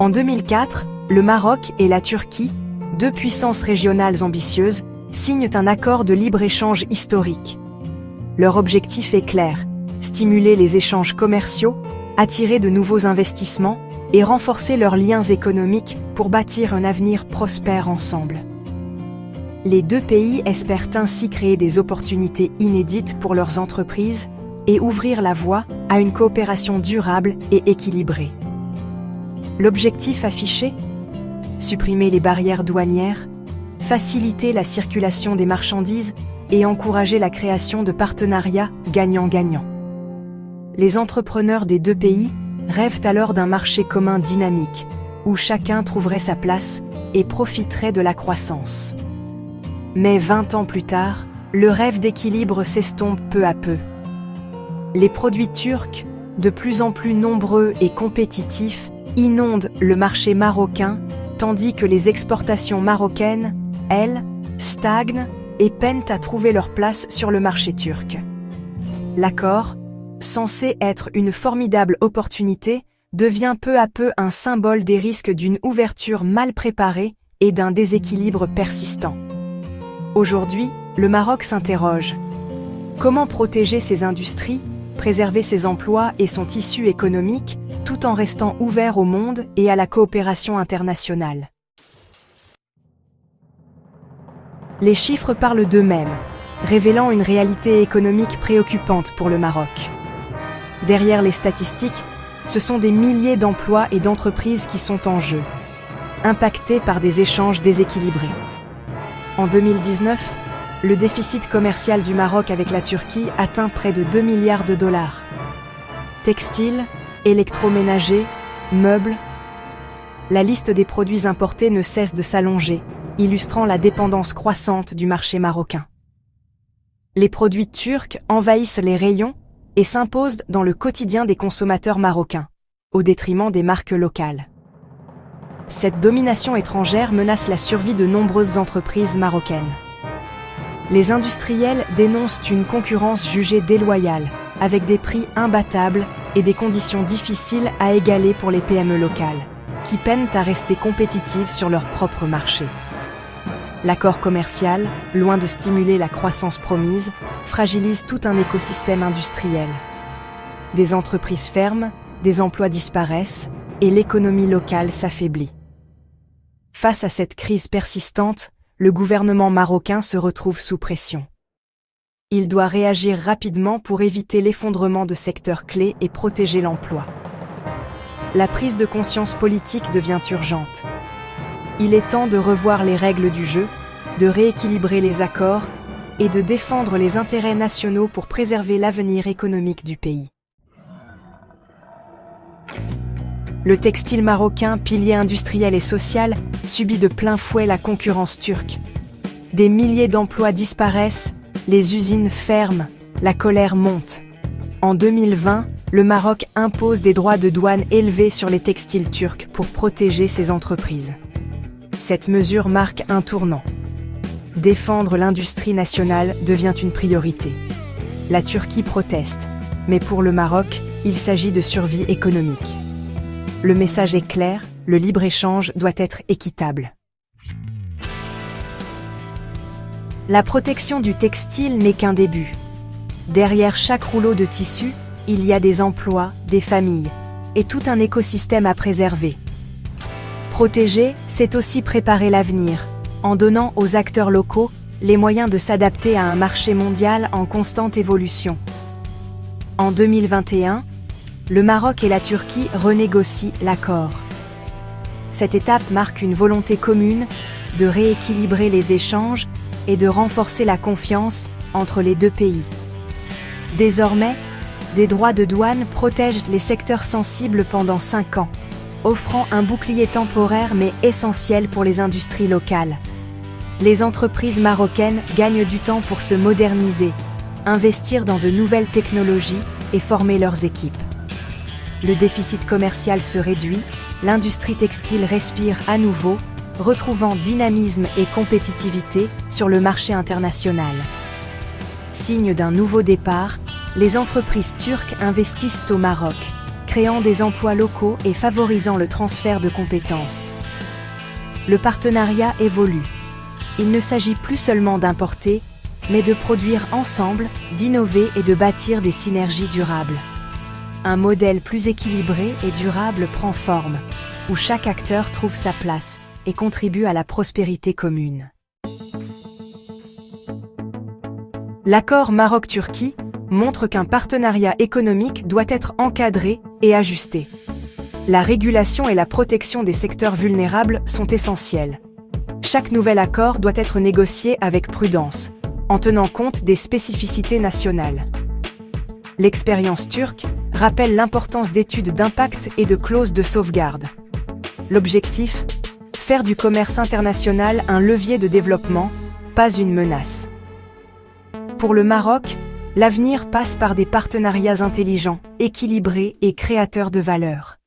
En 2004, le Maroc et la Turquie, deux puissances régionales ambitieuses, signent un accord de libre-échange historique. Leur objectif est clair, stimuler les échanges commerciaux, attirer de nouveaux investissements et renforcer leurs liens économiques pour bâtir un avenir prospère ensemble. Les deux pays espèrent ainsi créer des opportunités inédites pour leurs entreprises et ouvrir la voie à une coopération durable et équilibrée. L'objectif affiché ? Supprimer les barrières douanières, faciliter la circulation des marchandises et encourager la création de partenariats gagnant-gagnant. Les entrepreneurs des deux pays rêvent alors d'un marché commun dynamique, où chacun trouverait sa place et profiterait de la croissance. Mais 20 ans plus tard, le rêve d'équilibre s'estompe peu à peu. Les produits turcs, de plus en plus nombreux et compétitifs, inondent le marché marocain, tandis que les exportations marocaines, elles, stagnent et peinent à trouver leur place sur le marché turc. L'accord, censé être une formidable opportunité, devient peu à peu un symbole des risques d'une ouverture mal préparée et d'un déséquilibre persistant. Aujourd'hui, le Maroc s'interroge. Comment protéger ses industries, préserver ses emplois et son tissu économique, tout en restant ouvert au monde et à la coopération internationale? Les chiffres parlent d'eux-mêmes, révélant une réalité économique préoccupante pour le Maroc. Derrière les statistiques, ce sont des milliers d'emplois et d'entreprises qui sont en jeu, impactés par des échanges déséquilibrés. En 2019, le déficit commercial du Maroc avec la Turquie atteint près de 2 milliards de dollars. Textiles, électroménagers, meubles, la liste des produits importés ne cesse de s'allonger, illustrant la dépendance croissante du marché marocain. Les produits turcs envahissent les rayons et s'imposent dans le quotidien des consommateurs marocains, au détriment des marques locales. Cette domination étrangère menace la survie de nombreuses entreprises marocaines. Les industriels dénoncent une concurrence jugée déloyale, avec des prix imbattables et des conditions difficiles à égaler pour les PME locales, qui peinent à rester compétitives sur leur propre marché. L'accord commercial, loin de stimuler la croissance promise, fragilise tout un écosystème industriel. Des entreprises ferment, des emplois disparaissent et l'économie locale s'affaiblit. Face à cette crise persistante, le gouvernement marocain se retrouve sous pression. Il doit réagir rapidement pour éviter l'effondrement de secteurs clés et protéger l'emploi. La prise de conscience politique devient urgente. Il est temps de revoir les règles du jeu, de rééquilibrer les accords et de défendre les intérêts nationaux pour préserver l'avenir économique du pays. Le textile marocain, pilier industriel et social, subit de plein fouet la concurrence turque. Des milliers d'emplois disparaissent, les usines ferment, la colère monte. En 2020, le Maroc impose des droits de douane élevés sur les textiles turcs pour protéger ses entreprises. Cette mesure marque un tournant. Défendre l'industrie nationale devient une priorité. La Turquie proteste, mais pour le Maroc, il s'agit de survie économique. Le message est clair, le libre-échange doit être équitable. La protection du textile n'est qu'un début. Derrière chaque rouleau de tissu, il y a des emplois, des familles, et tout un écosystème à préserver. Protéger, c'est aussi préparer l'avenir, en donnant aux acteurs locaux les moyens de s'adapter à un marché mondial en constante évolution. En 2021, le Maroc et la Turquie renégocient l'accord. Cette étape marque une volonté commune de rééquilibrer les échanges et de renforcer la confiance entre les deux pays. Désormais, des droits de douane protègent les secteurs sensibles pendant 5 ans, offrant un bouclier temporaire mais essentiel pour les industries locales. Les entreprises marocaines gagnent du temps pour se moderniser, investir dans de nouvelles technologies et former leurs équipes. Le déficit commercial se réduit, l'industrie textile respire à nouveau, retrouvant dynamisme et compétitivité sur le marché international. Signe d'un nouveau départ, les entreprises turques investissent au Maroc, créant des emplois locaux et favorisant le transfert de compétences. Le partenariat évolue. Il ne s'agit plus seulement d'importer, mais de produire ensemble, d'innover et de bâtir des synergies durables. Un modèle plus équilibré et durable prend forme, où chaque acteur trouve sa place et contribue à la prospérité commune. L'accord Maroc-Turquie montre qu'un partenariat économique doit être encadré et ajusté. La régulation et la protection des secteurs vulnérables sont essentielles. Chaque nouvel accord doit être négocié avec prudence, en tenant compte des spécificités nationales. L'expérience turque rappelle l'importance d'études d'impact et de clauses de sauvegarde. L'objectif, faire du commerce international un levier de développement, pas une menace. Pour le Maroc, l'avenir passe par des partenariats intelligents, équilibrés et créateurs de valeur.